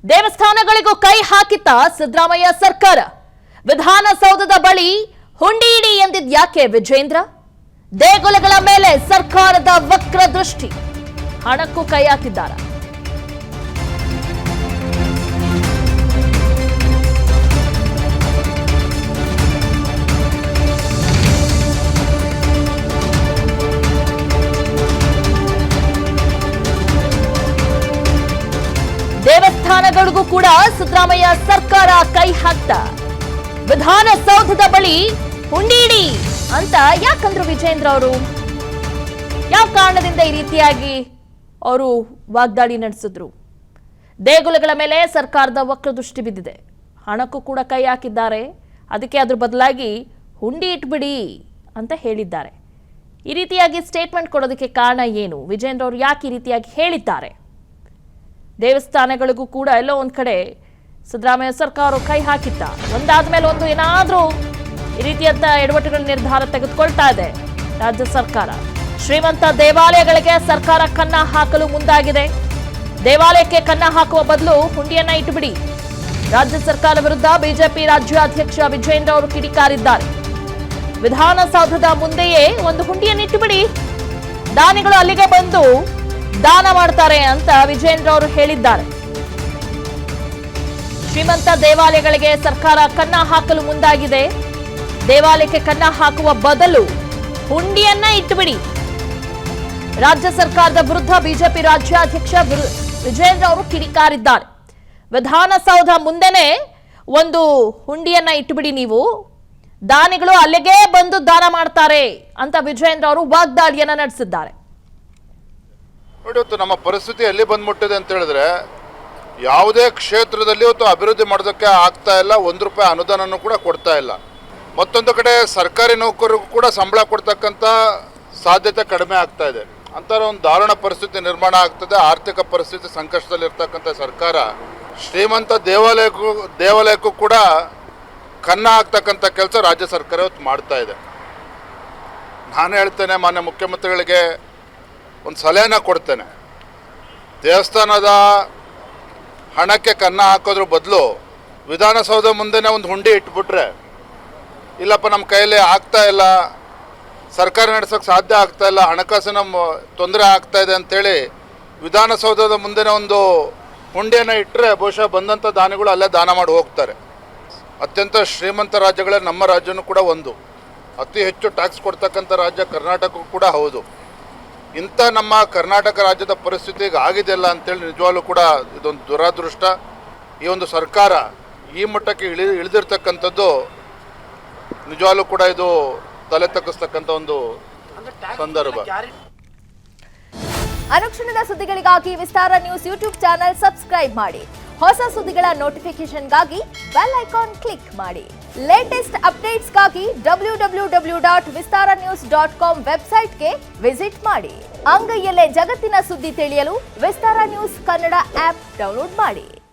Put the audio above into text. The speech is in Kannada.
ದೇವಸ್ಥಾನಗಳಿಗೂ ಕೈ ಹಾಕಿತ್ತ ಸಿದ್ದರಾಮಯ್ಯ ಸರ್ಕಾರ. ವಿಧಾನಸೌಧದ ಬಳಿ ಹುಂಡಿ ಇಡಿ ಎಂದಿದ್ಯಾಕೆ ವಿಜೇಂದ್ರ? ದೇಗುಲಗಳ ಮೇಲೆ ಸರ್ಕಾರದ ವಕ್ರ ದೃಷ್ಟಿ, ಹಣಕ್ಕೂ ಕೈ ಹಾಕಿದ್ದಾರೆ. ದೇವಸ್ಥಾನಗಳಿಗೂ ಕೂಡ ಸಿದ್ದರಾಮಯ್ಯ ಸರ್ಕಾರ ಕೈ ಹಾಕ್ತ. ವಿಧಾನಸೌಧದ ಬಳಿ ಹುಂಡಿ ಇಡಿ ಅಂತ ಯಾಕಂದ್ರು ವಿಜೇಂದ್ರ ಅವರು? ಯಾವ ಕಾರಣದಿಂದ ಈ ರೀತಿಯಾಗಿ ಅವರು ವಾಗ್ದಾಳಿ ನಡೆಸಿದ್ರು? ದೇಗುಲಗಳ ಮೇಲೆ ಸರ್ಕಾರದ ವಕ್ರ ದೃಷ್ಟಿ ಬಿದ್ದಿದೆ, ಹಣಕ್ಕೂ ಕೂಡ ಕೈ ಹಾಕಿದ್ದಾರೆ. ಅದಕ್ಕೆ ಅದ್ರ ಬದಲಾಗಿ ಹುಂಡಿ ಇಟ್ಬಿಡಿ ಅಂತ ಹೇಳಿದ್ದಾರೆ. ಈ ರೀತಿಯಾಗಿ ಸ್ಟೇಟ್ಮೆಂಟ್ ಕೊಡೋದಕ್ಕೆ ಕಾರಣ ಏನು? ವಿಜೇಂದ್ರ ಅವರು ಯಾಕೆ ಈ ರೀತಿಯಾಗಿ ಹೇಳಿದ್ದಾರೆ? ದೇವಸ್ಥಾನಗಳಿಗೂ ಕೂಡ ಎಲ್ಲೋ ಒಂದ್ ಕಡೆ ಸಿದ್ದರಾಮಯ್ಯ ಸರ್ಕಾರ ಕೈ ಹಾಕಿತ್ತ. ಒಂದಾದ ಮೇಲೆ ಒಂದು ಏನಾದ್ರೂ ಈ ರೀತಿಯಂತ ಎಡವಟ್ಟುಗಳ ನಿರ್ಧಾರ ತೆಗೆದುಕೊಳ್ತಾ ಇದೆ ರಾಜ್ಯ ಸರ್ಕಾರ. ಶ್ರೀಮಂತ ದೇವಾಲಯಗಳಿಗೆ ಸರ್ಕಾರ ಕನ್ನ ಹಾಕಲು ಮುಂದಾಗಿದೆ. ದೇವಾಲಯಕ್ಕೆ ಕನ್ನ ಹಾಕುವ ಬದಲು ಹುಂಡಿಯನ್ನ ಇಟ್ಟುಬಿಡಿ. ರಾಜ್ಯ ಸರ್ಕಾರ ವಿರುದ್ಧ ಬಿಜೆಪಿ ರಾಜ್ಯಾಧ್ಯಕ್ಷ ವಿಜೇಂದ್ರ ಅವರು ಕಿಡಿಕಾರಿದ್ದಾರೆ. ವಿಧಾನಸೌಧದ ಮುಂದೆಯೇ ಒಂದು ಹುಂಡಿಯನ್ನು ಇಟ್ಟುಬಿಡಿ, ದಾನಿಗಳು ಅಲ್ಲಿಗೆ ಬಂದು ದಾನ ಮಾಡ್ತಾರೆ ಅಂತ ವಿಜೇಂದ್ರ ಅವರು ಹೇಳಿದ್ದಾರೆ. ಶ್ರೀಮಂತ ದೇವಾಲಯಗಳಿಗೆ ಸರ್ಕಾರ ಕನ್ನ ಹಾಕಲು ಮುಂದಾಗಿದೆ. ದೇವಾಲಯಕ್ಕೆ ಕನ್ನ ಹಾಕುವ ಬದಲು ಹುಂಡಿಯನ್ನ ಇಟ್ಟುಬಿಡಿ. ರಾಜ್ಯ ಸರ್ಕಾರದ ವಿರುದ್ಧ ಬಿಜೆಪಿ ರಾಜ್ಯಾಧ್ಯಕ್ಷ ವಿಜೇಂದ್ರ ಅವರು ಕಿಡಿಕಾರಿದ್ದಾರೆ. ವಿಧಾನಸೌಧ ಮುಂದೆನೆ ಒಂದು ಹುಂಡಿಯನ್ನ ಇಟ್ಟುಬಿಡಿ, ನೀವು ದಾನಿಗಳು ಅಲ್ಲಿಗೆ ಬಂದು ದಾನ ಮಾಡ್ತಾರೆ ಅಂತ ವಿಜೇಂದ್ರ ಅವರು ವಾಗ್ದಾಳಿಯನ್ನ ನಡೆಸಿದ್ದಾರೆ. ನೋಡಿ, ಇವತ್ತು ನಮ್ಮ ಪರಿಸ್ಥಿತಿ ಎಲ್ಲಿ ಬಂದ್ಬಿಟ್ಟಿದೆ ಅಂತ ಹೇಳಿದ್ರೆ, ಯಾವುದೇ ಕ್ಷೇತ್ರದಲ್ಲಿ ಇವತ್ತು ಅಭಿವೃದ್ಧಿ ಮಾಡೋದಕ್ಕೆ ಆಗ್ತಾ ಇಲ್ಲ. 1 ರೂಪಾಯಿ ಅನುದಾನನೂ ಕೂಡ ಕೊಡ್ತಾ ಇಲ್ಲ. ಮತ್ತೊಂದು ಕಡೆ ಸರ್ಕಾರಿ ನೌಕರರಿಗೂ ಕೂಡ ಸಂಬಳ ಕೊಡ್ತಕ್ಕಂಥ ಸಾಧ್ಯತೆ ಕಡಿಮೆ ಆಗ್ತಾ ಇದೆ. ಅಂತರ ಒಂದು ದಾರುಣ ಪರಿಸ್ಥಿತಿ ನಿರ್ಮಾಣ ಆಗ್ತದೆ. ಆರ್ಥಿಕ ಪರಿಸ್ಥಿತಿ ಸಂಕಷ್ಟದಲ್ಲಿರ್ತಕ್ಕಂಥ ಸರ್ಕಾರ ಶ್ರೀಮಂತ ದೇವಾಲಯಕ್ಕೂ ಕೂಡ ಕನ್ನ ಹಾಕ್ತಕ್ಕಂಥ ಕೆಲಸ ರಾಜ್ಯ ಸರ್ಕಾರ ಇವತ್ತು ಮಾಡ್ತಾ ಇದೆ. ನಾನು ಹೇಳ್ತೇನೆ, ಮಾನ್ಯ ಮುಖ್ಯಮಂತ್ರಿಗಳಿಗೆ ಒಂದು ಸಲಹೆನ ಕೊಡ್ತೇನೆ. ದೇವಸ್ಥಾನದ ಹಣಕ್ಕೆ ಕನ್ನ ಹಾಕೋದ್ರ ಬದಲು ವಿಧಾನಸೌಧ ಮುಂದೆನೇ ಒಂದು ಹುಂಡಿ ಇಟ್ಬಿಟ್ರೆ, ಇಲ್ಲಪ್ಪ ನಮ್ಮ ಕೈಯಲ್ಲಿ ಆಗ್ತಾ ಇಲ್ಲ, ಸರ್ಕಾರ ನಡೆಸೋಕ್ಕೆ ಸಾಧ್ಯ ಆಗ್ತಾ ಇಲ್ಲ, ಹಣಕಾಸಿನ ತೊಂದರೆ ಆಗ್ತಾ ಇದೆ ಅಂಥೇಳಿ ವಿಧಾನಸೌಧದ ಮುಂದೆನೇ ಒಂದು ಹುಂಡಿಯನ್ನು ಇಟ್ಟರೆ ಬಹುಶಃ ಬಂದಂಥ ದಾನಿಗಳು ಅಲ್ಲೇ ದಾನ ಮಾಡಿ ಹೋಗ್ತಾರೆ. ಅತ್ಯಂತ ಶ್ರೀಮಂತ ರಾಜ್ಯಗಳೇ ನಮ್ಮ ರಾಜ್ಯನೂ ಕೂಡ ಒಂದು. ಅತಿ ಹೆಚ್ಚು ಟ್ಯಾಕ್ಸ್ ಕೊಡ್ತಕ್ಕಂಥ ರಾಜ್ಯ ಕರ್ನಾಟಕ ಕೂಡ ಹೌದು. ಇಂಥ ನಮ್ಮ ಕರ್ನಾಟಕ ರಾಜ್ಯದ ಪರಿಸ್ಥಿತಿ ಈಗ ಆಗಿದೆಯಲ್ಲ ಅಂತೇಳಿ ನಿಜವಾಗ್ಲೂ ಕೂಡ ಇದೊಂದು ದುರಾದೃಷ್ಟ. ಈ ಒಂದು ಸರ್ಕಾರ ಈ ಮಟ್ಟಕ್ಕೆ ಇಳಿದಿರ್ತಕ್ಕಂಥದ್ದು ನಿಜವಾಗ್ಲೂ ಕೂಡ ಇದು ತಲೆ ತಗ್ಗಿಸ್ತಕ್ಕಂಥ ಒಂದು ಸಂದರ್ಭ. ಅನುಕ್ಷಣದ ಸುದ್ದಿಗಳಿಗಾಗಿ ವಿಸ್ತಾರ ನ್ಯೂಸ್ ಯೂಟ್ಯೂಬ್ ಚಾನೆಲ್ ಸಬ್ಸ್ಕ್ರೈಬ್ ಮಾಡಿ. ಹೊಸ ಸುದ್ದಿಗಳ ನೋಟಿಫಿಕೇಶನ್ಗಾಗಿ ಬೆಲ್ ಐಕಾನ್ ಕ್ಲಿಕ್ ಮಾಡಿ. ಲೇಟೆಸ್ಟ್ ಅಪ್ಡೇಟ್ಸ್ಗಾಗಿ www.vistaranews.com ವೆಬ್ಸೈಟ್ಗೆ ವಿಸಿಟ್ ಮಾಡಿ. ಅಂಗೈಯಲ್ಲೇ ಜಗತ್ತಿನ ಸುದ್ದಿ ತಿಳಿಯಲು ವಿಸ್ತಾರ ನ್ಯೂಸ್ ಕನ್ನಡ ಆಪ್ ಡೌನ್ಲೋಡ್ ಮಾಡಿ.